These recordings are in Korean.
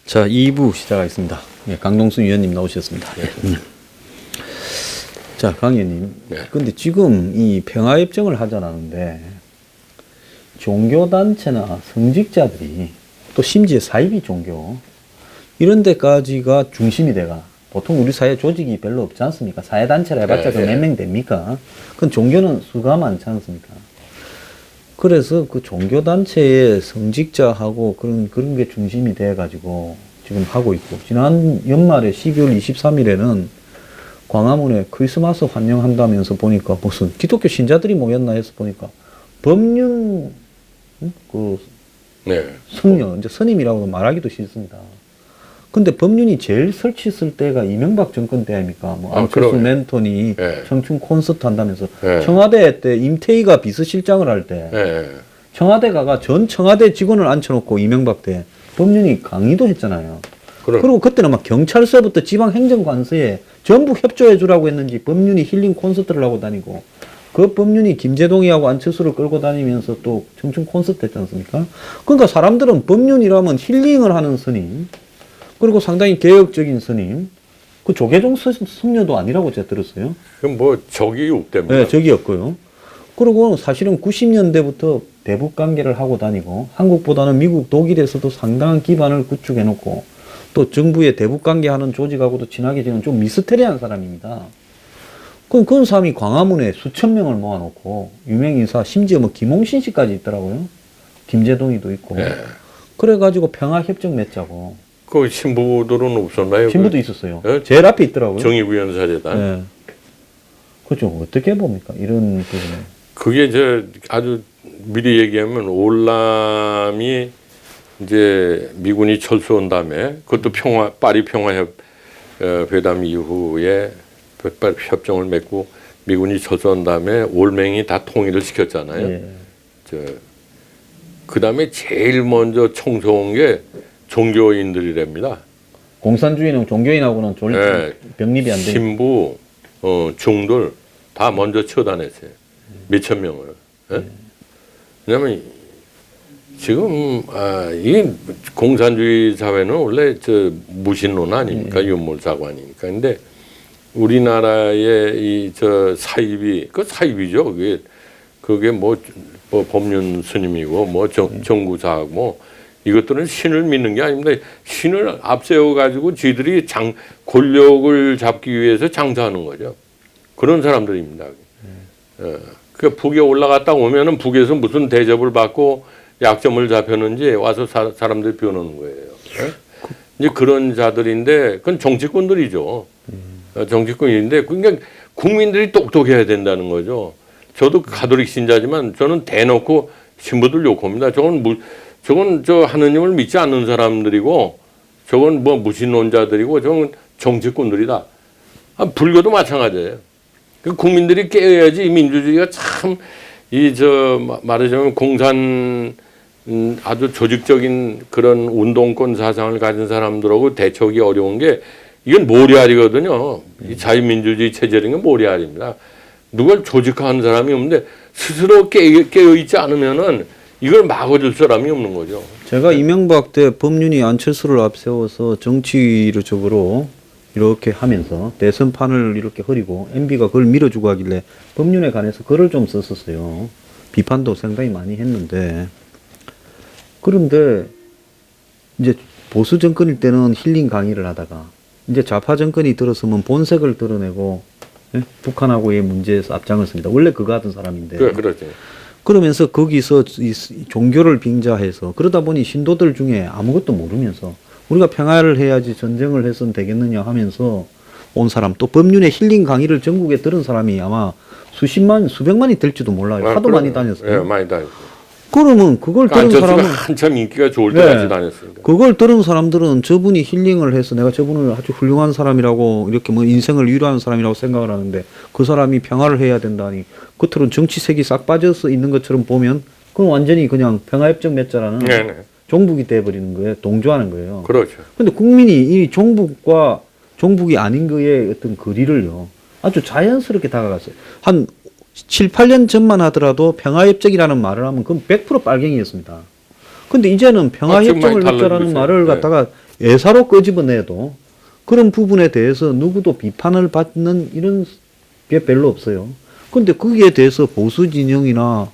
자, 2부 시작하겠습니다. 예, 강동순 위원님 나오셨습니다. 예. 자, 강 의원님. 근데 지금 이 평화협정을 하자는데 종교단체나 성직자들이 또 심지어 사이비 종교 이런 데까지가 중심이 돼가 보통 우리 사회 조직이 별로 없지 않습니까? 사회단체라 해봤자 몇 명 됩니까? 그건 종교는 수가 많지 않습니까? 그래서 그 종교단체의 성직자하고 그런 게 중심이 돼가지고 지금 하고 있고, 지난 연말에 12월 23일에는 광화문에 크리스마스 환영한다면서 보니까 무슨 기독교 신자들이 모였나 해서 보니까 법륜, 성녀, 이제 스님이라고 말하기도 싫습니다. 근데 법륜이 제일 설치했을 때가 이명박 정권 때 아닙니까? 뭐 안철수 멘토니 청춘 콘서트 한다면서 청와대 때 임태희가 비서실장을 할 때 청와대 가가 전 청와대 직원을 앉혀놓고 이명박 때 법륜이 강의도 했잖아요. 그리고 그때는 막 경찰서부터 지방행정관서에 전부 협조해주라고 했는지 법륜이 힐링 콘서트를 하고 다니고, 그 법륜이 김재동이하고 안철수를 끌고 다니면서 또 청춘 콘서트 했지 않습니까? 그러니까 사람들은 법륜이라면 힐링을 하는 스님, 그리고 상당히 개혁적인 스님, 그 조계종 성녀도 아니라고 제가 들었어요. 그럼 뭐 적이 때문에? 네, 적이었고요. 그리고 사실은 90년대부터 대북 관계를 하고 다니고 한국보다는 미국, 독일에서도 상당한 기반을 구축해놓고 또 정부의 대북 관계하는 조직하고도 친하게 지는 좀 미스테리한 사람입니다. 그런 사람이 광화문에 수천 명을 모아놓고 유명 인사, 심지어 뭐 김홍신 씨까지 있더라고요. 김재동이도 있고. 그래가지고 평화협정 맺자고. 그 신부들은 없었나요? 신부도 있었어요. 제일 앞에 있더라고요. 정의구현사재단. 네. 그죠. 어떻게 봅니까? 이런 부분에. 그게 아주 미리 얘기하면 올람이 이제 미군이 철수한 다음에 그것도 파리 평화회담 이후에 협정을 맺고 미군이 철수한 다음에 올맹이 다 통일을 시켰잖아요. 그 다음에 제일 먼저 청소한 게 종교인들이랍니다. 공산주의는 종교인하고는 병립이 안 돼요. 신부, 중들 다 먼저 처단했어요. 몇천 명을. 왜냐면 지금 이 공산주의 사회는 원래 무신론 아닙니까? 윤몰사고 아닙니까? 근데 우리나라의 이 사입이 사입이죠. 그게 뭐 법륜 스님이고 뭐 정구사하고 뭐 이것들은 신을 믿는 게 아닙니다. 신을 앞세워 가지고 쥐들이 권력을 잡기 위해서 장사하는 거죠. 그런 사람들입니다. 그 북에 올라갔다 오면은 북에서 무슨 대접을 받고 약점을 잡혔는지 와서 사람들이 비워놓는 거예요. 이제 그런 자들인데 그건 정치꾼들이죠. 정치꾼인데 그러니까 국민들이 똑똑해야 된다는 거죠. 저도 가톨릭 신자지만 저는 대놓고 신부들 욕합니다. 저건 하느님을 믿지 않는 사람들이고 저건 뭐 무신론자들이고 저건 정치꾼들이다. 불교도 마찬가지예요. 국민들이 깨어야지 이 민주주의가 참 말하자면 공산 아주 조직적인 그런 운동권 사상을 가진 사람들하고 대척이 어려운 게 이건 모리알이거든요. 이 자유민주주의 체제라는 건 모리알입니다. 누굴 조직화하는 사람이 없는데 스스로 깨어있지 않으면은 이걸 막아줄 사람이 없는 거죠. 제가 이명박 때 법륜이 안철수를 앞세워서 정치적으로 이렇게 하면서 대선판을 이렇게 흐리고 MB가 그걸 밀어주고 하길래 법륜에 관해서 글을 좀 썼었어요. 비판도 상당히 많이 했는데, 그런데 이제 보수 정권일 때는 힐링 강의를 하다가 이제 좌파 정권이 들어서면 본색을 드러내고 북한하고의 문제에서 앞장을 씁니다. 원래 그거 하던 사람인데. 그렇죠. 그러면서 거기서 이 종교를 빙자해서 그러다 보니 신도들 중에 아무것도 모르면서 우리가 평화를 해야지 전쟁을 해서는 되겠느냐 하면서 온 사람, 또 법륜의 힐링 강의를 전국에 들은 사람이 아마 수백만이 될지도 몰라요. 하도 많이 다녔어요. 많이 다녔어요. 그러면 그걸 들은 안철수가 사람은 한참 인기가 좋을 때 네. 같이 다녔으니까. 그걸 들은 사람들은 저분이 힐링을 해서 내가 저분을 아주 훌륭한 사람이라고 이렇게 뭐 인생을 위로하는 사람이라고 생각을 하는데 그 사람이 평화를 해야 된다니 겉으로는 정치색이 싹 빠져서 있는 것처럼 보면 그건 완전히 그냥 평화협정 맺자라는 네네. 종북이 돼버리는 거예요. 동조하는 거예요. 그렇죠. 근데 국민이 이 종북과 종북이 아닌 거에 어떤 거리를요 아주 자연스럽게 다가갔어요. 한 7, 8년 전만 하더라도 평화협정이라는 말을 하면 그건 100% 빨갱이였습니다. 근데 이제는 평화협정을 맺자라는 말을 갖다가 애사로 끄집어내도 그런 부분에 대해서 누구도 비판을 받는 이런 게 별로 없어요. 근데 거기에 대해서 보수 진영이나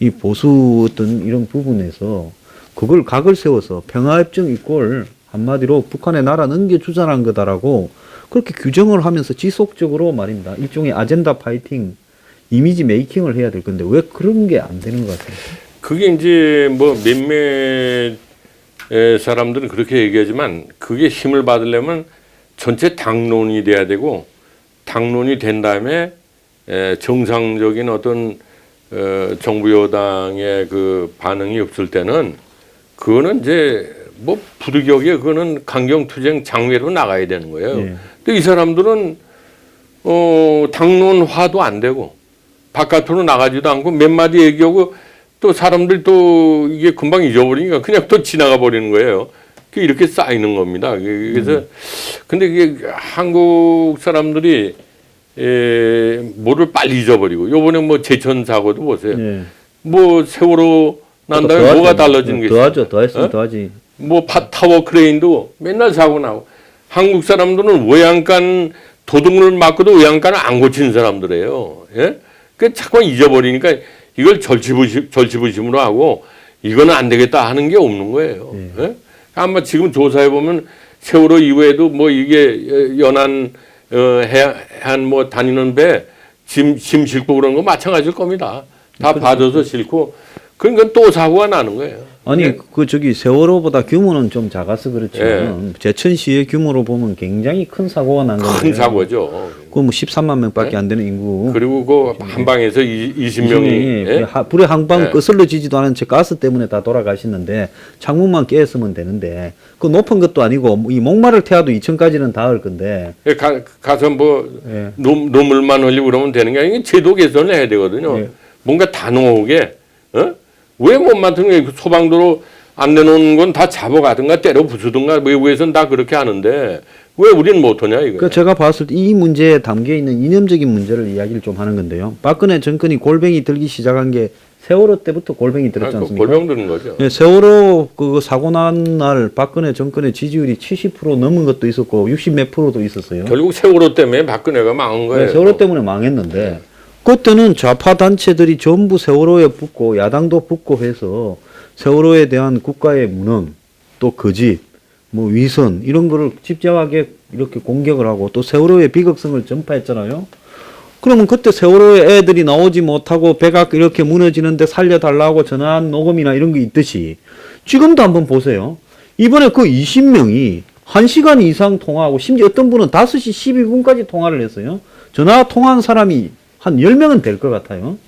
이 보수 어떤 이런 부분에서 그걸 각을 세워서 평화협정 이꼴 한마디로 북한의 나라 넘겨주자는 거다라고 그렇게 규정을 하면서 지속적으로 말입니다. 일종의 아젠다 파이팅, 이미지 메이킹을 해야 될 건데 왜 그런 게 안 되는 것 같아요? 그게 이제 뭐 몇몇 사람들은 그렇게 얘기하지만 그게 힘을 받으려면 전체 당론이 돼야 되고 당론이 된 다음에 정상적인 어떤 정부 여당의 그 반응이 없을 때는 그거는 이제 뭐 부득이하게 그거는 강경투쟁 장외로 나가야 되는 거예요. 예. 근데 이 사람들은 당론화도 안 되고 바깥으로 나가지도 않고 몇 마디 얘기하고 또 사람들 또 이게 금방 잊어버리니까 그냥 또 지나가 버리는 거예요. 이렇게 쌓이는 겁니다. 그래서 근데 이게 한국 사람들이 뭐를 빨리 잊어버리고 요번에 뭐 제천 사고도 보세요. 예. 뭐 세월호 난 다음에 뭐가 달라지는 게 있어요? 더하죠. 더했으면 더하지. 뭐 타워 크레인도 맨날 사고 나고 한국 사람들은 외양간 도둑을 맞고도 외양간을 안 고치는 사람들이에요. 예? 그 자꾸 잊어버리니까 이걸 절치부심으로 하고 이거는 안 되겠다 하는 게 없는 거예요. 예? 아마 지금 조사해 보면 세월호 이후에도 뭐 이게 연안 해안 뭐 다니는 배 짐 싣고 그런 거 마찬가지일 겁니다. 다 봐줘서 싣고 그러니까 또 사고가 나는 거예요. 아니 그 저기 세월호보다 규모는 좀 작아서 그렇지만 제천시의 규모로 보면 굉장히 큰 사고가 난 건데 큰 사고죠. 그뭐 13만 명밖에 안 되는 인구. 그리고 그 한 방에서 20명이 불에 한 방 거슬러지지도 않은 채 가스 때문에 다 돌아가시는데 창문만 깨었으면 되는데 그 높은 것도 아니고 이 목마를 태워도 2층까지는 닿을 건데 가서 뭐 노물만 흘리고 그러면 되는 게 아니고 제도 개선을 해야 되거든요. 뭔가 단호하게 왜 못 맡은 게 소방도로 안 내놓는 건 다 잡아가든가 때려 부수든가 외국에서는 다 그렇게 하는데 왜 우리는 못하냐 이거. 그 제가 봤을 때 이 문제에 담겨 있는 이념적인 문제를 이야기를 좀 하는 건데요. 박근혜 정권이 골병이 들기 시작한 게 세월호 때부터 골병이 들었지 않습니까? 골병 드는 거죠. 네, 세월호 그 사고 난 날 박근혜 정권의 지지율이 70% 넘은 것도 있었고 60 몇 프로도 있었어요. 결국 세월호 때문에 박근혜가 망한 거예요. 네, 세월호 때문에 망했는데 그때는 좌파 단체들이 전부 세월호에 붙고 야당도 붙고 해서 세월호에 대한 국가의 무능 또 거짓 뭐 위선 이런 거를 집요하게 이렇게 공격을 하고 또 세월호의 비극성을 전파했잖아요. 그러면 그때 세월호에 애들이 나오지 못하고 배가 이렇게 무너지는데 살려달라고 전화한 녹음이나 이런 게 있듯이 지금도 한번 보세요. 이번에 그 20명이 1시간 이상 통화하고 심지어 어떤 분은 5시 12분까지 통화를 했어요. 전화 통화한 사람이 한 10명은 될 것 같아요.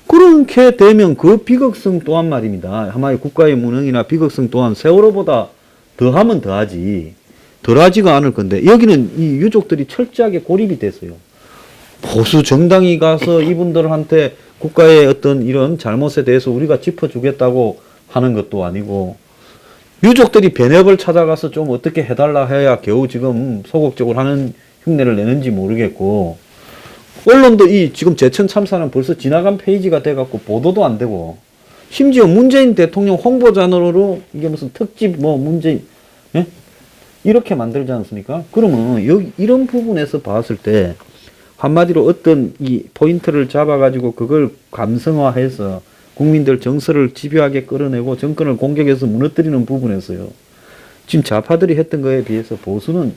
그렇게 되면 그 비극성 또한 말입니다. 한마디 국가의 무능이나 비극성 또한 세월호보다 더하면 더하지 덜하지가 않을 건데 여기는 이 유족들이 철저하게 고립이 됐어요. 보수 정당이 가서 이분들한테 국가의 어떤 이런 잘못에 대해서 우리가 짚어주겠다고 하는 것도 아니고 유족들이 변협을 찾아가서 좀 어떻게 해달라 해야 겨우 지금 소극적으로 하는 흉내를 내는지 모르겠고 언론도 이 지금 제천 참사는 벌써 지나간 페이지가 돼갖고 보도도 안 되고 심지어 문재인 대통령 홍보자료로 이게 무슨 특집 뭐 문재인 예? 이렇게 만들지 않습니까? 그러면 여기 이런 부분에서 봤을 때 한마디로 어떤 이 포인트를 잡아가지고 그걸 감성화해서 국민들 정서를 집요하게 끌어내고 정권을 공격해서 무너뜨리는 부분에서요. 지금 좌파들이 했던 거에 비해서 보수는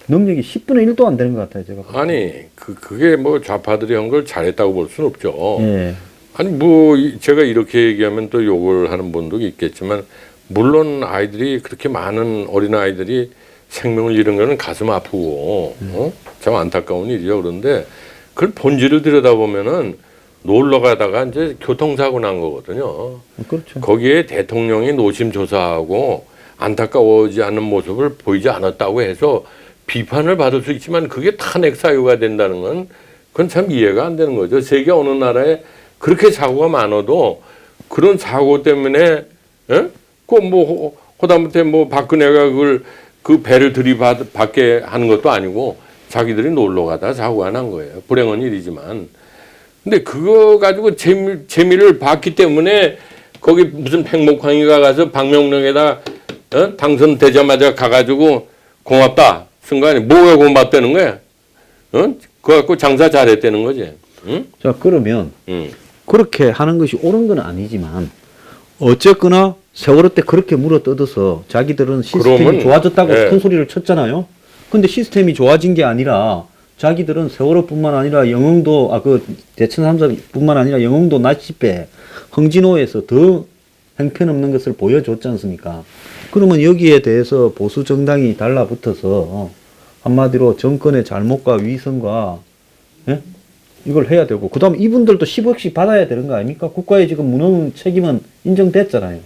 능력이 10분의 1도 안 되는 것 같아요, 제가. 아니, 그게 뭐 좌파들이 한 걸 잘했다고 볼 수는 없죠. 예. 아니, 뭐, 제가 이렇게 얘기하면 또 욕을 하는 분도 있겠지만, 물론 아이들이 그렇게 많은 어린아이들이 생명을 잃은 거는 가슴 아프고, 참 안타까운 일이죠. 그런데 그걸 본질을 들여다보면은 놀러 가다가 이제 교통사고 난 거거든요. 그렇죠. 거기에 대통령이 노심초사하고 안타까워하지 않는 모습을 보이지 않았다고 해서 비판을 받을 수 있지만 그게 탄핵 사유가 된다는 건 그건 참 이해가 안 되는 거죠. 세계 어느 나라에 그렇게 사고가 많아도 그런 사고 때문에 그뭐 호다못해 뭐 박근혜가 그 배를 들이받게 하는 것도 아니고 자기들이 놀러 가다 사고가 난 거예요. 불행한 일이지만. 근데 그거 가지고 재미를 봤기 때문에 거기 무슨 팽목항이가 가서 박명록에다 당선되자마자 가가지고 고맙다 쓴 거 아니야. 뭐가 고맙다는 거야? 그거 갖고 장사 잘했다는 거지. 응? 자, 그러면 그렇게 하는 것이 옳은 건 아니지만 어쨌거나 세월호 때 그렇게 물어뜯어서 자기들은 시스템이 그러면, 좋아졌다고 큰 소리를 쳤잖아요. 근데 시스템이 좋아진 게 아니라 자기들은 세월호뿐만 아니라 영흥도 대천 3사뿐만 아니라 영흥도 나치배 흥진호에서 더 형편없는 것을 보여줬지 않습니까? 그러면 여기에 대해서 보수 정당이 달라붙어서 한마디로 정권의 잘못과 위선과 이걸 해야 되고 그다음 이분들도 10억씩 받아야 되는 거 아닙니까? 국가의 지금 무능 책임은 인정됐잖아요.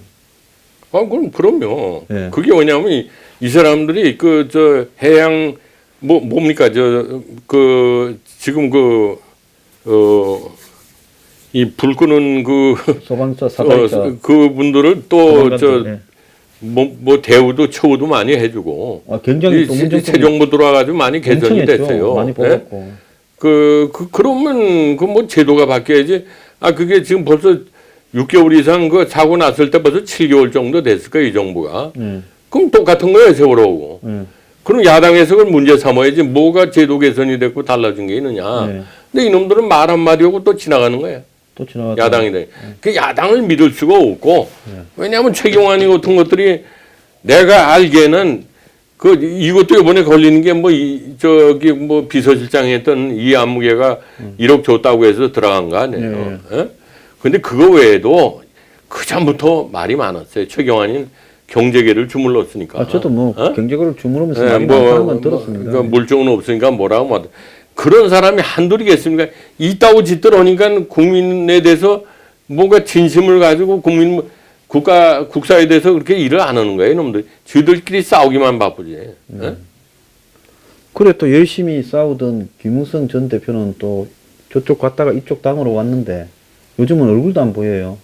그럼요. 예. 그게 뭐냐면 이 사람들이 해양 뭡니까 지금 이 불 끄는 소방차 사다리차 그분들을 또 예. 대우도 처우도 많이 해주고 굉장히 새 정부 들어와가지고 많이 개선이 됐어요. 많이 뽑았고. 그러면 뭐 제도가 바뀌어야지. 그게 지금 벌써 6개월 이상 사고 났을 때 벌써 7개월 정도 됐을 거예요, 이 정부가. 그럼 똑같은 거예요, 세월호고. 그럼 야당에서 그걸 문제 삼아야지 뭐가 제도 개선이 됐고 달라진 게 있느냐. 근데 이놈들은 말 한마디 하고 또 지나가는 거예요. 또 지나가다. 야당이다. 그 야당을 믿을 수가 없고 왜냐하면 최경환이 같은 것들이 내가 알기에는 이것도 이번에 걸리는 게 비서실장이 했던 이 안무개가 1억 줬다고 해서 들어간 거 아니에요. 근데 그거 외에도 그 전부터 말이 많았어요. 최경환이 경제계를 주물렀으니까. 저도 경제계를 주물으면서 말이 많다는 건 들었습니다. 물증은 없으니까 뭐라고 그런 사람이 한둘이겠습니까? 이따고 짓들 하니까 국민에 대해서 뭔가 진심을 가지고 국사에 대해서 그렇게 일을 안 하는 거예요, 이놈들. 저희들끼리 싸우기만 바쁘지. 그래 또 열심히 싸우던 김무성 전 대표는 또 저쪽 갔다가 이쪽 당으로 왔는데 요즘은 얼굴도 안 보여요.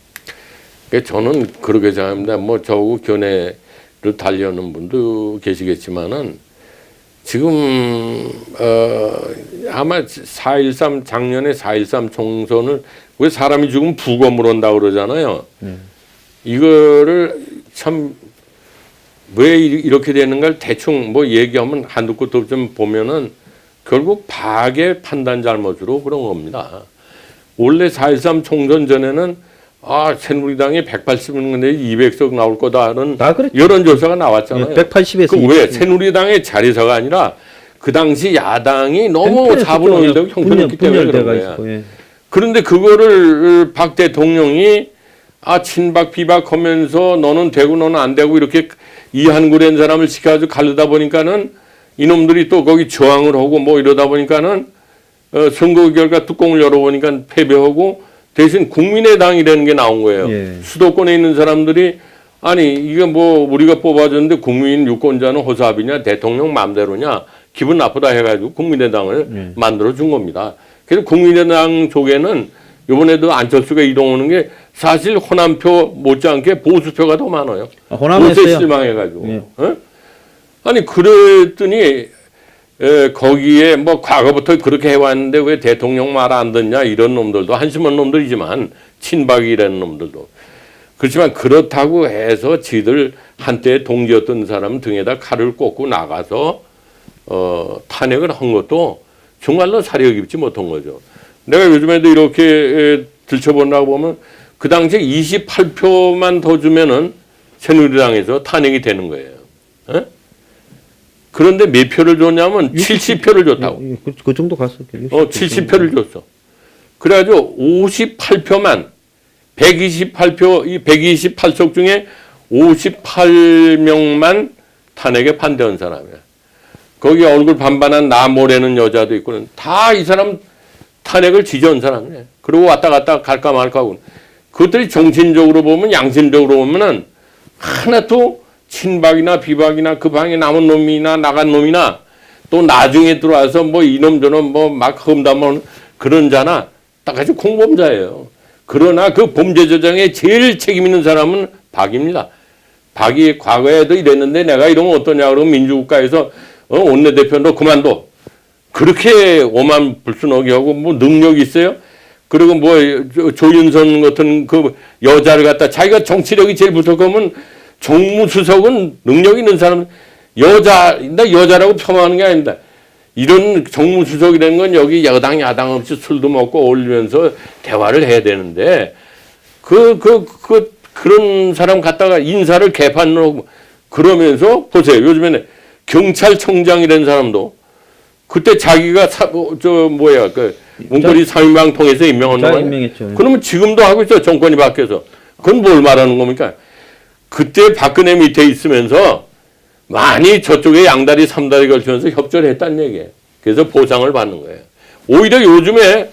저는 그렇게 생각합니다. 저하고 견해를 달리하는 분도 계시겠지만은 지금 아마 4.13 작년에 4.13 총선을 왜 사람이 죽으면 부검을 한다고 그러잖아요. 이거를 참 왜 이렇게 되는가를 대충 얘기하면 한두 끝도 좀 보면은 결국 파악의 판단 잘못으로 그런 겁니다. 원래 4.13 총선 전에는 새누리당이 180석 내지 200석 나올 거다는 여론조사가 나왔잖아요. 180에서 왜 새누리당의 자리서가 아니라 그 당시 야당이 너무 4분 5일 되고 형편없기 때문에 그런 거예요. 그런데 그거를 박 대통령이 친박 비박하면서 너는 되고 너는 안 되고 이렇게 이한구된 사람을 시켜가지고 가르다 보니까는 이놈들이 또 거기 저항을 하고 이러다 보니까는 선거 결과 뚜껑을 열어보니까 패배하고 대신 국민의당이라는 게 나온 거예요. 수도권에 있는 사람들이 이게 우리가 뽑아줬는데 국민 유권자는 호사비냐 대통령 마음대로냐 기분 나쁘다 해가지고 국민의당을 만들어준 겁니다. 그래서 국민의당 쪽에는 이번에도 안철수가 이동하는 게 사실 호남표 못지않게 보수표가 더 많아요. 호남에서요? 실망해가지고. 그랬더니 거기에 과거부터 그렇게 해왔는데 왜 대통령 말 안 듣냐 이런 놈들도 한심한 놈들이지만 친박이라는 놈들도 그렇지만 그렇다고 해서 지들 한때 동지였던 사람 등에다 칼을 꽂고 나가서 탄핵을 한 것도 정말로 사려 깊지 못한 거죠. 내가 요즘에도 이렇게 들춰보려고 보면 그 당시에 28표만 더 주면은 새누리당에서 탄핵이 되는 거예요. 그런데 몇 표를 줬냐면 70표를 줬다고. 그 정도 갔어. 70표를 줬어. 그래가지고 58표만 128표, 이 128석 중에 58명만 탄핵에 반대한 사람이야. 거기 얼굴 반반한 나모라는 여자도 있고 다 이 사람 탄핵을 지지한 사람이에요. 그리고 왔다 갔다 갈까 말까 하고. 그것들이 정신적으로 보면 양심적으로 보면은 하나도 친박이나 비박이나 그 방에 남은 놈이나 나간 놈이나 또 나중에 들어와서 뭐 이놈 저놈 뭐 막 험담하는 그런 자나 딱 아주 공범자예요. 그러나 그 범죄 저장에 제일 책임 있는 사람은 박입니다. 박이 과거에도 이랬는데 내가 이러면 어떠냐 그러면 민주국가에서 원내대표 너 그만둬. 그렇게 오만 불순하게 하고 뭐 능력이 있어요? 그리고 뭐 조윤선 같은 그 여자를 갖다 자기가 정치력이 제일 부족하면 정무수석은 능력 있는 사람 여자라고 폄하하는 게 아닙니다. 이런 정무수석이라는 건 여기 여당 야당 없이 술도 먹고 어울리면서 대화를 해야 되는데 그런 사람 갖다가 인사를 개판으로 그러면서 보세요. 요즘에는 경찰청장이라는 사람도 그때 자기가 문고리 3인방 통해서 임명한 거 임명했죠. 그러면 지금도 하고 있어. 정권이 바뀌어서. 그건 뭘 말하는 겁니까? 그때 박근혜 밑에 있으면서 많이 저쪽에 양다리 삼다리 걸치면서 협조를 했다는 얘기예요. 그래서 보상을 받는 거예요. 오히려 요즘에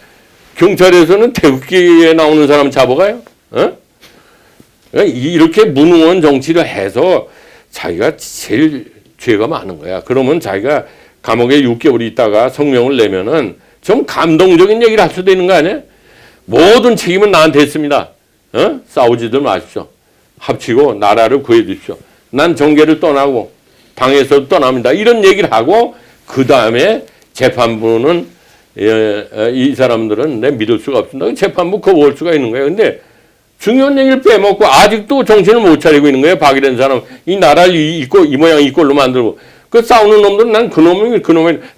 경찰에서는 태극기에 나오는 사람 잡아가요. 이렇게 무능한 정치를 해서 자기가 제일 죄가 많은 거야. 그러면 자기가 감옥에 6개월 있다가 성명을 내면은 좀 감동적인 얘기를 할 수도 있는 거 아니에요? 모든 책임은 나한테 있습니다. 싸우지들 마십시오. 합치고 나라를 구해 주십시오. 난 정계를 떠나고 당에서 떠납니다. 이런 얘기를 하고 그 다음에 재판부는 이 사람들은 내 믿을 수가 없습니다. 재판부 거부할 수가 있는 거예요. 근데 중요한 얘기를 빼먹고 아직도 정신을 못 차리고 있는 거예요. 박이라는 사람. 이 나라를 이 모양 이 꼴로 만들고. 그 싸우는 놈들은 난 그놈이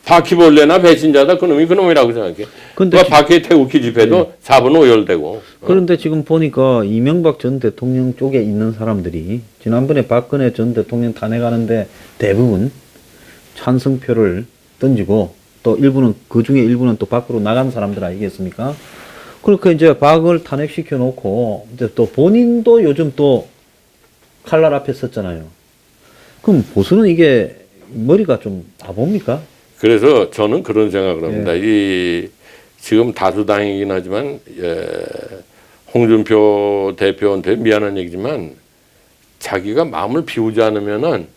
바퀴벌레나 배신자다. 그놈이라고 생각해. 근데 바퀴 태극기 집회도 4분 오열되고. 그런데 지금 보니까 이명박 전 대통령 쪽에 있는 사람들이 지난번에 박근혜 전 대통령 탄핵하는데 대부분 찬성표를 던지고 또 일부는 그중에 일부는 또 밖으로 나간 사람들 아니겠습니까? 그렇게 이제 박을 탄핵시켜 놓고 이제 또 본인도 요즘 또 칼날 앞에 섰잖아요. 그럼 보수는 이게 머리가 좀 바봅니까? 그래서 저는 그런 생각을 합니다. 이 지금 다수당이긴 하지만 홍준표 대표한테 미안한 얘기지만 자기가 마음을 비우지 않으면은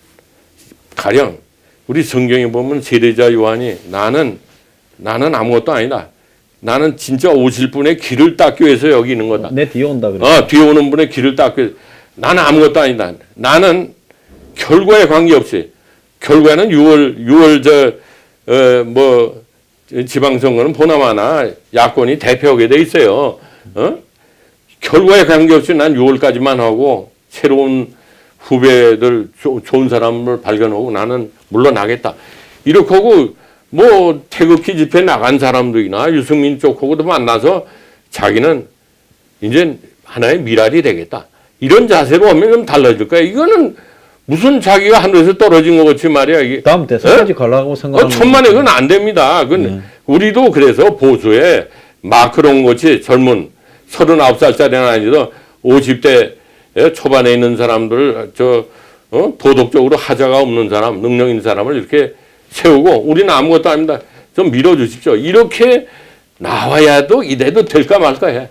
가령 우리 성경에 보면 세례자 요한이 나는 아무것도 아니다. 나는 진짜 오실 분의 길을 닦기 위해서 여기 있는 거다. 내 뒤에 온다 그래. 뒤에 오는 분의 길을 닦기 위해서. 나는 아무것도 아니다. 나는 결과에 관계없이 결과는 6월 지방선거는 보나마나 야권이 대표하게 돼 있어요. 결과에 관계없이 난 6월까지만 하고 새로운 후배들 좋은 사람을 발견하고 나는 물러나겠다. 이렇게 하고 뭐 태극기 집회 나간 사람들이나 유승민 쪽하고도 만나서 자기는 이제 하나의 미랄이 되겠다. 이런 자세로 하면 좀 달라질 거야. 이거는 무슨 자기가 하늘에서 떨어진 것 같이 말이야. 이게. 다음 대선까지 가려고 생각하는 천만에 그건 안 됩니다. 그건 우리도 그래서 보수에 마크롱 같이 젊은 39살짜리는 아니도 50대 초반에 있는 사람들 도덕적으로 하자가 없는 사람, 능력 있는 사람을 이렇게 세우고 우리는 아무것도 아닙니다. 좀 밀어주십시오. 이렇게 나와야도 이래도 될까 말까 해.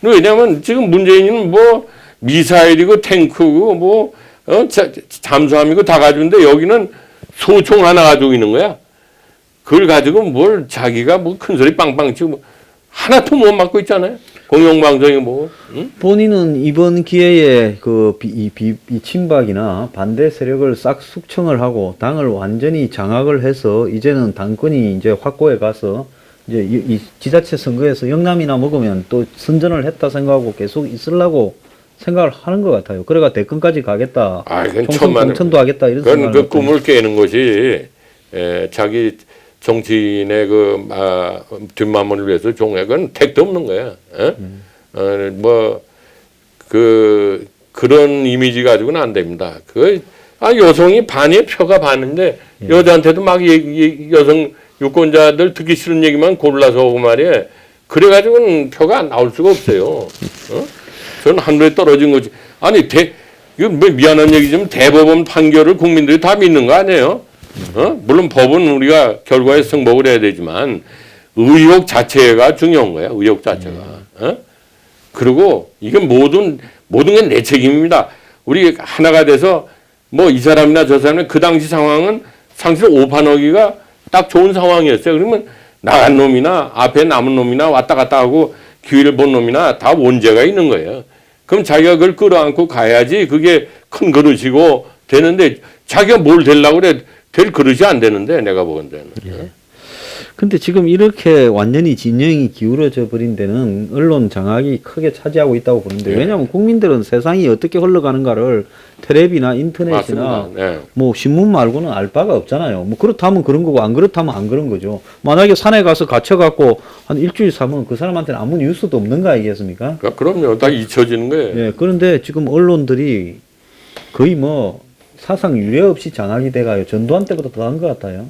왜냐하면 지금 문재인은 뭐 미사일이고 탱크고 뭐 잠수함이고 다 가지고인데 여기는 소총 하나 가지고 있는 거야. 그걸 가지고 뭘 자기가 뭐 큰 소리 빵빵 치고 하나도 못 맡고 있잖아요. 공영방송이 뭐. 응? 본인은 이번 기회에 이 친박이나 반대 세력을 싹 숙청을 하고 당을 완전히 장악을 해서 이제는 당권이 이제 확고해 가서 이제 이 지자체 선거에서 영남이나 먹으면 또 선전을 했다 생각하고 계속 있으려고 생각을 하는 것 같아요. 그래가 대권까지 가겠다. 총선 공천도 하겠다 이런 생각을. 그 꿈을 깨는 것이 자기 정치인의 뒷마무리를 위해서 종액은 택도 없는 거야. 그런 이미지 가지고는 안 됩니다. 여성이 반의 표가 반인데 여자한테도 막 여성 유권자들 듣기 싫은 얘기만 골라서 하고 말이야. 그래가지고는 표가 안 나올 수가 없어요. 저는 하늘에 떨어진 거지. 아니, 이거 미안한 얘기지만 대법원 판결을 국민들이 다 믿는 거 아니에요? 물론 법은 우리가 결과에 승복을 해야 되지만 의혹 자체가 중요한 거야. 의혹 자체가. 어? 그리고 이게 모든 게 내 책임입니다. 우리 하나가 돼서 뭐 이 사람이나 저 사람은 그 당시 상황은 상실 오판하기가 딱 좋은 상황이었어요. 그러면 나간 놈이나 앞에 남은 놈이나 왔다 갔다 하고 기회를 본 놈이나 다 원죄가 있는 거예요. 그럼 자기가 그걸 끌어안고 가야지 그게 큰 그릇이고 되는데 자기가 뭘 되려고 그래. 될 그릇이 안 되는데 내가 보건대는. 예. 근데 지금 이렇게 완전히 진영이 기울어져 버린 데는 언론 장악이 크게 차지하고 있다고 보는데, 왜냐하면 국민들은 세상이 어떻게 흘러가는가를 텔레비나 인터넷이나 뭐 신문 말고는 알 바가 없잖아요. 뭐 그렇다면 그런 거고 안 그렇다면 안 그런 거죠. 만약에 산에 가서 갇혀갖고 한 일주일 살면 그 사람한테는 아무 뉴스도 없는 거 아니겠습니까? 그럼요. 다 잊혀지는 거예요. 예. 그런데 지금 언론들이 거의 뭐 사상 유례 없이 장악이 돼가요. 전두환 때보다 더한 것 같아요.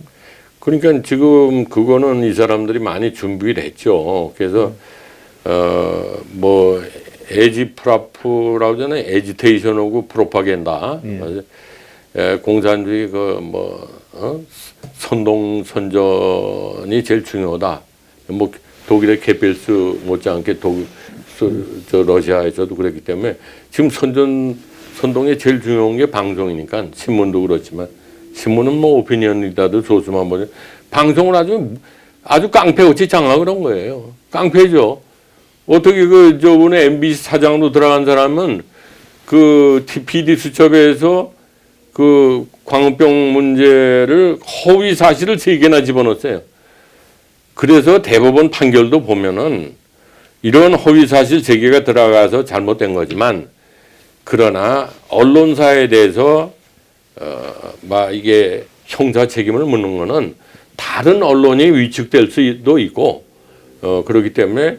그러니까 지금 그거는 이 사람들이 많이 준비를 했죠. 그래서 뭐 에지프라프라고 하잖아요. 에지테이션 오브 프로파간다. 공산주의 선동 선전이 제일 중요하다. 뭐 독일의 게벨스 못지않게 저 러시아에서도 그랬기 때문에 지금 선동에 제일 중요한 게 방송이니까 신문도 그렇지만. 신문은 뭐 오피니언 리더도 좋지만 뭐 방송을 아주 깡패같이 장악을 한 거예요. 깡패죠. 어떻게 저번에 MBC 사장으로 들어간 사람은 그 PD 수첩에서 그 광우병 문제를 허위 사실을 3개나 집어넣었어요. 그래서 대법원 판결도 보면은 이런 허위 사실 3개가 들어가서 잘못된 거지만, 그러나 언론사에 대해서 막 이게 형사 책임을 묻는 거는 다른 언론이 위축될 수도 있고, 그렇기 때문에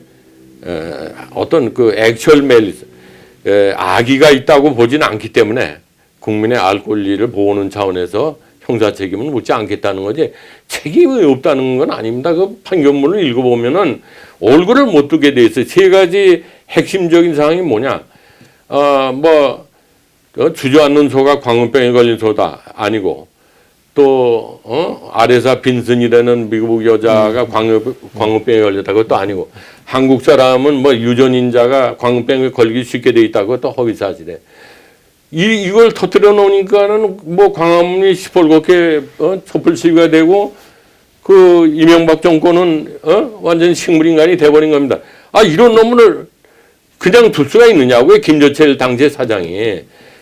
어떤 그 액츄얼 멜리스, 악의가 있다고 보지는 않기 때문에 국민의 알 권리를 보호하는 차원에서 형사 책임은 묻지 않겠다는 거지, 책임이 없다는 건 아닙니다. 그 판결문을 읽어보면은 얼굴을 못 두게 돼 있어요. 3가지 핵심적인 사항이 뭐냐, 주저앉는 소가 광우병에 걸린 소다 아니고, 또 아레사 빈슨이라는 미국 여자가 광우병에 걸렸다 그것도 아니고, 한국 사람은 뭐 유전인자가 광우병에 걸리기 쉽게 돼 있다 그것도 허위 사실에. 이걸 터뜨려 놓으니까는 뭐 광화문이 시뻘겋게 촛불 시위가 되고, 그 이명박 정권은 완전 식물인간이 돼버린 겁니다. 이런 놈을 그냥 둘 수가 있느냐고요, 김저철 당시 사장이.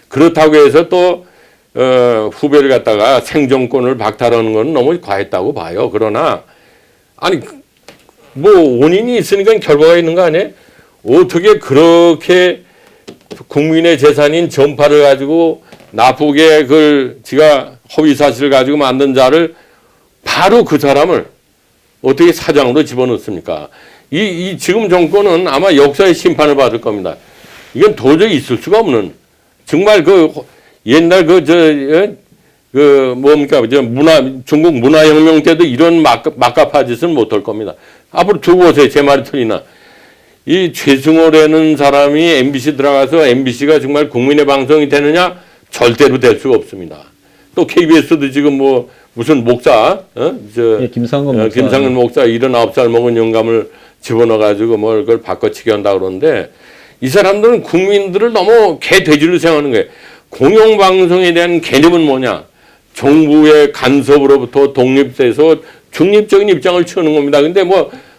그렇다고 해서 또 후배를 갖다가 생존권을 박탈하는 건 너무 과했다고 봐요. 그러나 뭐 원인이 있으니까 결과가 있는 거 아니에요? 어떻게 그렇게 국민의 재산인 전파를 가지고 나쁘게 지가 허위 사실을 가지고 만든 자를, 바로 그 사람을 어떻게 사장으로 집어넣습니까? 이 지금 정권은 아마 역사의 심판을 받을 겁니다. 이건 도저히 있을 수가 없는, 정말 옛날 중국 문화혁명 때도 이런 막가파 짓은 못할 겁니다. 앞으로 두고 보세요. 제 말이 틀리나. 이 최승호라는 사람이 MBC 들어가서 MBC가 정말 국민의 방송이 되느냐? 절대로 될 수가 없습니다. 또 KBS도 지금 무슨 목사, 김상근 목사 79살 먹은 영감을 집어넣어가지고 그걸 바꿔치기 한다 그러는데, 이 사람들은 국민들을 너무 개돼지로 생각하는 거예요. 공영방송에 대한 개념은 뭐냐? 정부의 간섭으로부터 독립돼서 중립적인 입장을 취하는 겁니다. 근데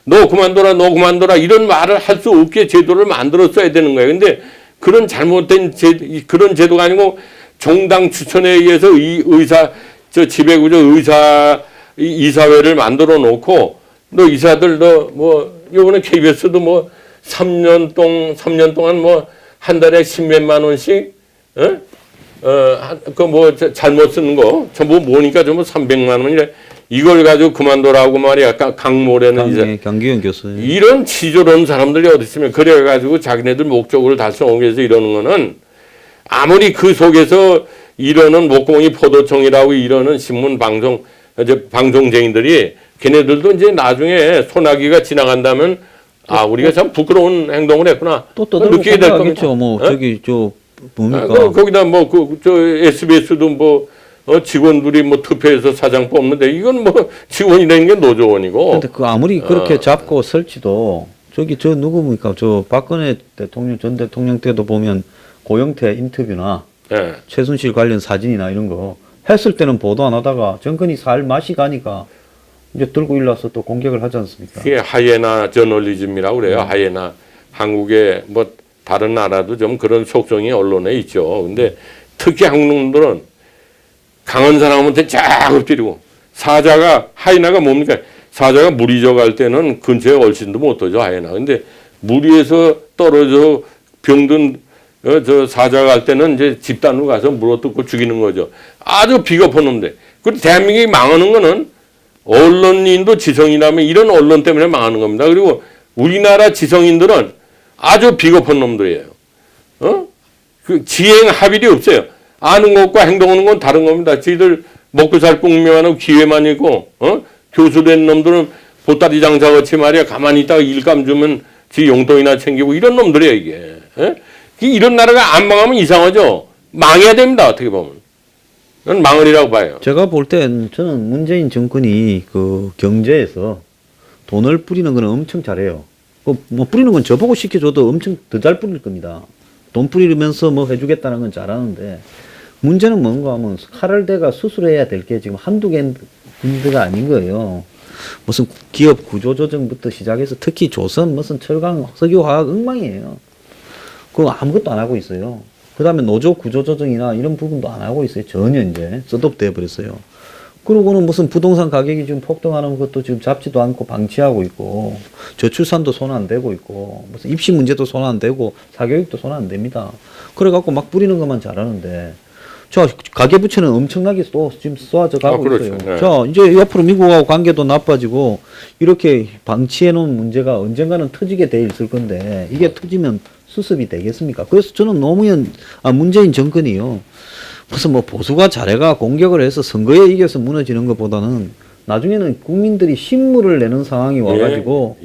너 그만둬라 이런 말을 할 수 없게 제도를 만들었어야 되는 거예요. 근데 그런 잘못된 그런 제도가 아니고, 정당 추천에 의해서 지배구조 이사회를 만들어 놓고, 너 이사들 요번에 KBS도 3년 동안 한 달에 10몇만 원씩, 잘못 쓰는 거 전부 모으니까 전부 300만 원이래. 이걸 가지고 그만둬라고 말이야. 강모래는 강기현 교수. 이런 치졸한 사람들이 어디 있으면, 그래가지고 자기네들 목적을 달성하기 위해서 이러는 거는, 아무리 그 속에서 이러는 목공이 포도청이라고 이러는 신문 방송쟁이들이, 걔네들도 이제 나중에 소나기가 지나간다면, 우리가 참 부끄러운 행동을 했구나. 또 느끼게 될 겁니다. 뭡니까? 거기다 SBS도 직원들이 뭐 투표해서 사장 뽑는데 이건 뭐 직원이라는 게 노조원이고. 근데 그 아무리 그렇게 잡고 설치도 저기 저 누구입니까? 저 박근혜 대통령 전 대통령 때도 보면 고영태 인터뷰나 예. 최순실 관련 사진이나 이런 거 했을 때는 보도 안 하다가 정권이 살 맛이 가니까 이제 들고 일어나서 또 공격을 하지 않습니까? 그게 하이에나 저널리즘이라고 그래요. 하이에나. 한국의 뭐 다른 나라도 좀 그런 속성이 언론에 있죠. 근데 특히 한국 놈들은 강한 사람한테 쫙 엎드리고 사자가 하이에나가 뭡니까? 사자가 물이 져갈 때는 근처에 얼씬도 못 떠죠. 하이에나. 근데 물 위에서 떨어져 병든 저 사자 갈 때는 이제 집단으로 가서 물어뜯고 죽이는 거죠. 아주 비겁한 놈들. 그리고 대한민국이 망하는 거는 언론인도 지성이라면 이런 언론 때문에 망하는 겁니다. 그리고 우리나라 지성인들은 아주 비겁한 놈들이에요. 그 지행 합일이 없어요. 아는 것과 행동하는 건 다른 겁니다. 저희들 먹고 살 꿈만 하고 기회만 있고, 교수된 놈들은 보따리 장사같이 말이야. 가만히 있다가 일감 주면 지 용돈이나 챙기고 이런 놈들이에요, 이게. 이런 나라가 안 망하면 이상하죠. 망해야 됩니다, 어떻게 보면. 난 망을이라고 봐요. 제가 볼 땐 저는 문재인 정권이 그 경제에서 돈을 뿌리는 건 엄청 잘해요. 뭐 뿌리는 건 저보고 시켜줘도 엄청 더 잘 뿌릴 겁니다. 돈 뿌리면서 뭐 해주겠다는 건 잘하는데 문제는 뭔가 하면 칼을대가 수술해야 될 게 지금 한두 개 문제가 아닌 거예요. 무슨 기업 구조조정부터 시작해서 특히 조선 무슨 철강 석유화학 엉망이에요. 그거 아무것도 안 하고 있어요. 그 다음에 노조 구조조정이나 이런 부분도 안 하고 있어요. 전혀 이제 셋업돼 버렸어요. 그러고는 무슨 부동산 가격이 지금 폭등하는 것도 지금 잡지도 않고 방치하고 있고 저출산도 손 안 대고 있고 무슨 입시 문제도 손 안 대고 사교육도 손 안 댑니다. 그래갖고 막 뿌리는 것만 잘하는데 자 가계부채는 엄청나게 또 지금 쏟아져 가고 그렇죠. 있어요. 네. 자 이제 옆으로 미국하고 관계도 나빠지고 이렇게 방치해 놓은 문제가 언젠가는 터지게 돼 있을 건데 이게 터지면 수습이 되겠습니까? 그래서 저는 문재인 정권이요. 무슨 뭐 보수가 잘해가 공격을 해서 선거에 이겨서 무너지는 것보다는 나중에는 국민들이 신물을 내는 상황이 와가지고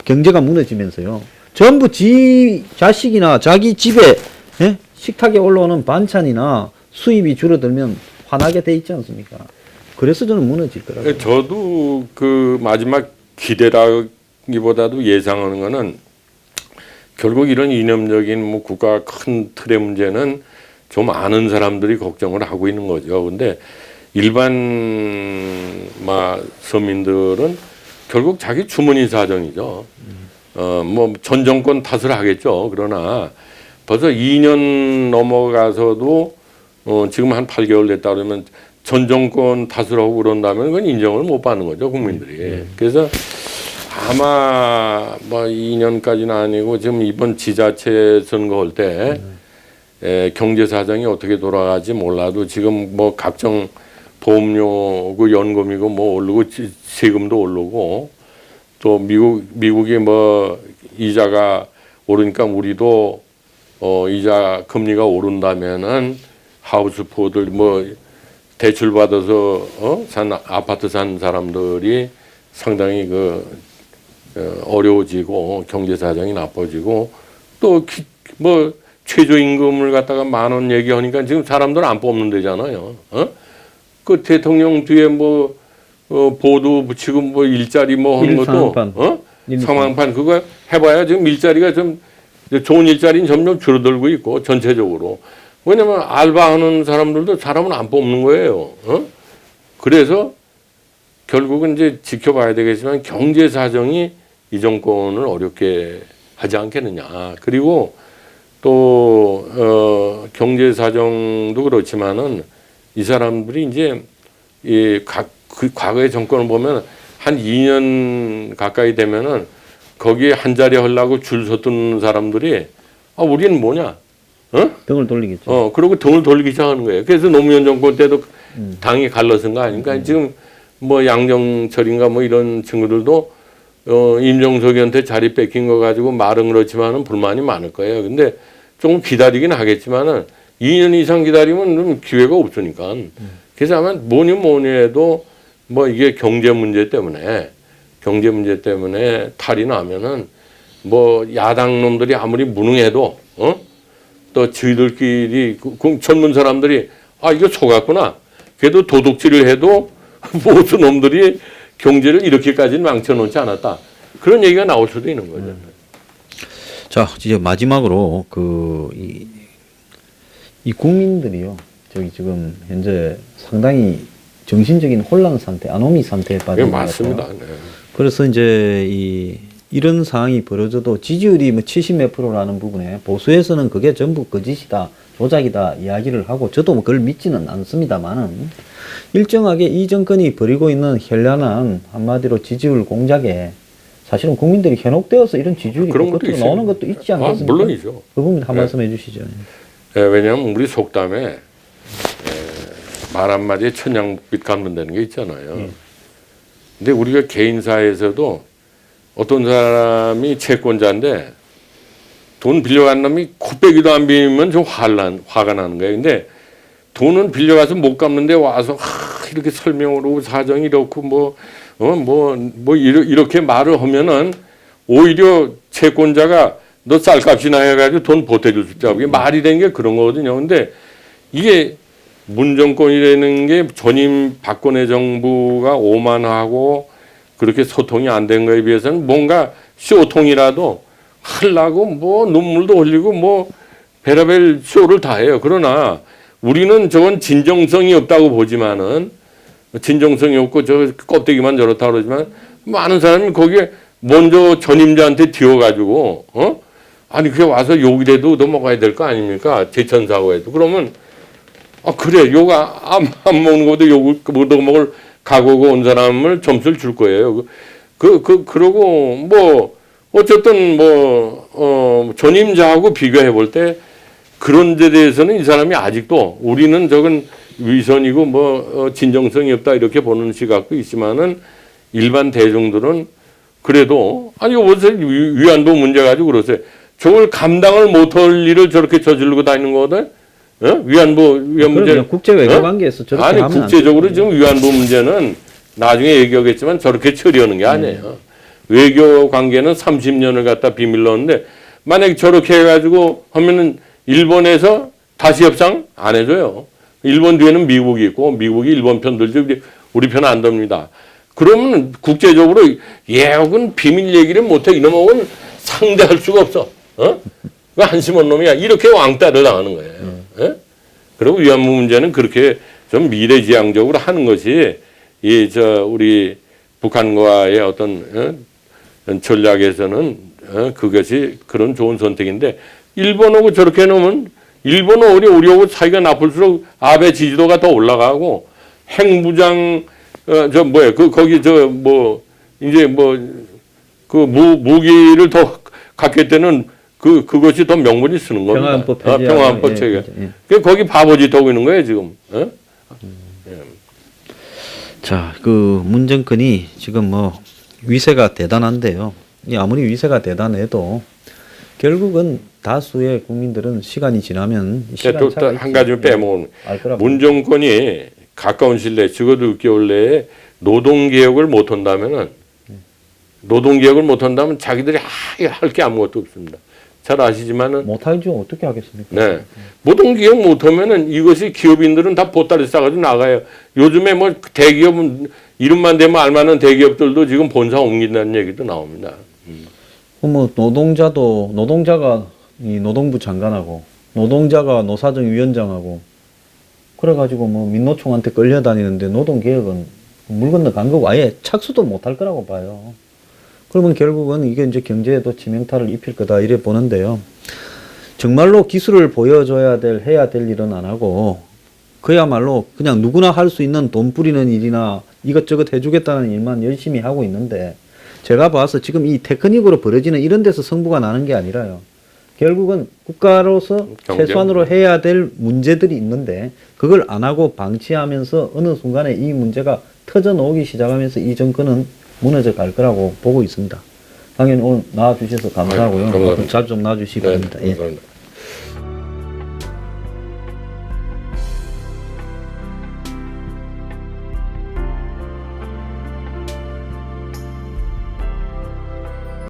경제가 무너지면서요. 전부 지 자식이나 자기 집에 식탁에 올라오는 반찬이나 수입이 줄어들면 화나게 돼 있지 않습니까? 그래서 저는 무너질 거라고. 저도 그 마지막 기대라기보다도 예상하는 거는 결국 이런 이념적인 뭐 국가 큰 틀의 문제는 좀 아는 사람들이 걱정을 하고 있는 거죠. 근데 일반 서민들은 결국 자기 주머니 사정이죠. 뭐 전 정권 탓을 하겠죠. 그러나 벌써 2년 넘어가서도 지금 한 8개월 됐다 그러면 전 정권 탓을 하고 그런다면 그건 인정을 못 받는 거죠. 국민들이. 그래서 아마 뭐 2년까지는 아니고 지금 이번 지자체 선거할 때 경제 사정이 어떻게 돌아가지 몰라도 지금 뭐 각종 보험료고 연금이고 뭐 오르고 세금도 오르고 또 미국이 뭐 이자가 오르니까 우리도 이자 금리가 오른다면은 하우스포들 뭐 대출 받아서 아파트 산 사람들이 상당히 어려워지고 경제 사정이 나빠지고 또 뭐 최저임금을 갖다가 10,000원 얘기하니까 지금 사람들 안 뽑는 데잖아요. 그 대통령 뒤에 뭐 보도 붙이고 뭐 일자리 뭐 하는 것도 상황판 그거 해봐야 지금 일자리가 좀 좋은 일자리는 점점 줄어들고 있고 전체적으로. 왜냐면 알바하는 사람들도 사람은 안 뽑는 거예요. 그래서 결국은 이제 지켜봐야 되겠지만 경제 사정이 이 정권을 어렵게 하지 않겠느냐. 그리고 또 경제 사정도 그렇지만은 이 사람들이 이제 과거의 정권을 보면 한 2년 가까이 되면은 거기에 한 자리 하려고 줄 섰던 사람들이 우리는 뭐냐? 등을 돌리겠죠. 그리고 등을 돌리기 시작하는 거예요. 그래서 노무현 정권 때도 당이 갈라선 거 아닙니까? 지금 뭐 양정철인가 뭐 이런 친구들도 임종석이한테 자리 뺏긴 거 가지고 말은 그렇지만은 불만이 많을 거예요. 근데 조금 기다리긴 하겠지만은 2년 이상 기다리면 좀 기회가 없으니까. 그래서 아마 뭐니 해도 뭐 이게 경제 문제 때문에 탈이 나면은 뭐 야당 놈들이 아무리 무능해도 또 저희들끼리 젊은 사람들이 이거 속았구나. 그래도 도둑질을 해도 보수 놈들이 경제를 이렇게까지는 망쳐놓지 않았다. 그런 얘기가 나올 수도 있는 거죠. 자, 이제 마지막으로 이 국민들이요. 저기 지금 현재 상당히 정신적인 혼란 상태, 아노미 상태에 빠진 것 맞습니다. 같아요. 네. 그래서 이제 이런 상황이 벌어져도 지지율이 뭐 70몇 프로라는 부분에 보수에서는 그게 전부 거짓이다, 조작이다 이야기를 하고 저도 뭐 그걸 믿지는 않습니다만은 일정하게 이 정권이 벌이고 있는 현란한 한마디로 지지율 공작에 사실은 국민들이 현혹되어서 이런 지지율이 끝으로 나오는 것도 있지 않겠습니까? 물론이죠. 그 부분 한 말씀 해주시죠. 왜냐하면 우리 속담에 말 한마디에 천냥빛 갚는다는 게 있잖아요. 근데 우리가 개인사에서도 어떤 사람이 채권자인데 돈 빌려간 놈이 코빼기도 안 빌면 좀 화가 나는 거예요. 근데 돈은 빌려가서 못 갚는데 와서 이렇게 설명으로 사정이 이렇고 이렇게 말을 하면은 오히려 채권자가 너 쌀값이나 해가지고 돈 보태줄 수 있다고. 이게 말이 된 게 그런 거거든요. 근데 이게 문정권이라는 게 전임 박근혜 정부가 오만하고 그렇게 소통이 안 된 거에 비해서는 뭔가 쇼통이라도 하려고 뭐 눈물도 흘리고 뭐 베라벨 쇼를 다 해요. 그러나 우리는 저건 진정성이 없다고 보지만은 진정성이 없고 저 껍데기만 저렇다 그러지만 많은 사람이 거기에 먼저 전임자한테 튀어가지고 아니 그게 와서 욕이라도 넘어가야 될 거 아닙니까? 제천사고에도. 그러면 그래 욕 안 먹는 것도 욕을 먹을 각오가 온 사람을 점수를 줄 거예요. 그러고 뭐 어쨌든 전임자하고 비교해 볼 때 그런 데 대해서는 이 사람이 아직도 우리는 저건 위선이고 진정성이 없다 이렇게 보는 시각도 있지만은 일반 대중들은 그래도 아니 어디서 위안부 문제 가지고 그러세요. 저걸 감당을 못할 일을 저렇게 저지르고 다니는 거거든. 위안부 문제 국제 외교 관계에서 저렇게 아니 하면 국제적으로 지금 위안부 문제는 나중에 얘기하겠지만 저렇게 처리하는 게 아니에요. 외교 관계는 30년을 갖다 비밀 넣었는데 만약에 저렇게 해가지고 하면은 일본에서 다시 협상 안 해줘요. 일본 뒤에는 미국이 있고 미국이 일본 편 들지 우리 편 안 듭니다. 그러면 국제적으로 예역은 비밀 얘기를 못해. 이놈은 상대할 수가 없어. 그 한심한 놈이야. 이렇게 왕따를 당하는 거예요. 그리고 위안부 문제는 그렇게 좀 미래지향적으로 하는 것이 우리 북한과의 어떤 전략에서는 그것이 그런 좋은 선택인데 일본하고 저렇게 해놓으면 일본은 우리하고 사이가 나쁠수록 아베 지지도가 더 올라가고 핵무장 무기를 더 갖게 되는 그것이 더 명분이 쓰는 겁니다. 평화헌법 체계. 거기 바보짓 하고 있는 거예요 지금. 자, 그 문정권이 지금 위세가 대단한데요. 아무리 위세가 대단해도 결국은 다수의 국민들은 시간이 지나면 또 한 가지 빼먹으면 문정권이 가까운 시일 내에 적어도 6개월 내에 노동개혁을 못한다면 자기들이 할 게 아무것도 없습니다. 잘 아시지만은 못하죠. 어떻게 하겠습니까? 네, 노동개혁 못하면은 이것이 기업인들은 다 보따리 싸가지고 나가요. 요즘에 대기업은 이름만 대면 알만한 대기업들도 지금 본사 옮긴다는 얘기도 나옵니다. 노동자가 이 노동부 장관하고 노동자가 노사정위원장하고 그래가지고 민노총한테 끌려다니는데 노동개혁은 물 건너 간 거고 아예 착수도 못할 거라고 봐요. 그러면 결국은 이게 이제 경제에도 치명타를 입힐 거다 이래 보는데요. 정말로 기술을 보여줘야 해야 될 일은 안 하고 그야말로 그냥 누구나 할 수 있는 돈 뿌리는 일이나 이것저것 해주겠다는 일만 열심히 하고 있는데 제가 봐서 지금 이 테크닉으로 벌어지는 이런 데서 승부가 나는 게 아니라요. 결국은 국가로서 최소한으로 해야 될 문제들이 있는데 그걸 안 하고 방치하면서 어느 순간에 이 문제가 터져 나오기 시작하면서 이 정권은 무너져 갈 거라고 보고 있습니다. 당연히 오늘 나와주셔서 감사하고요. 자주 좀 나와주시기 바랍니다. 감사합니다.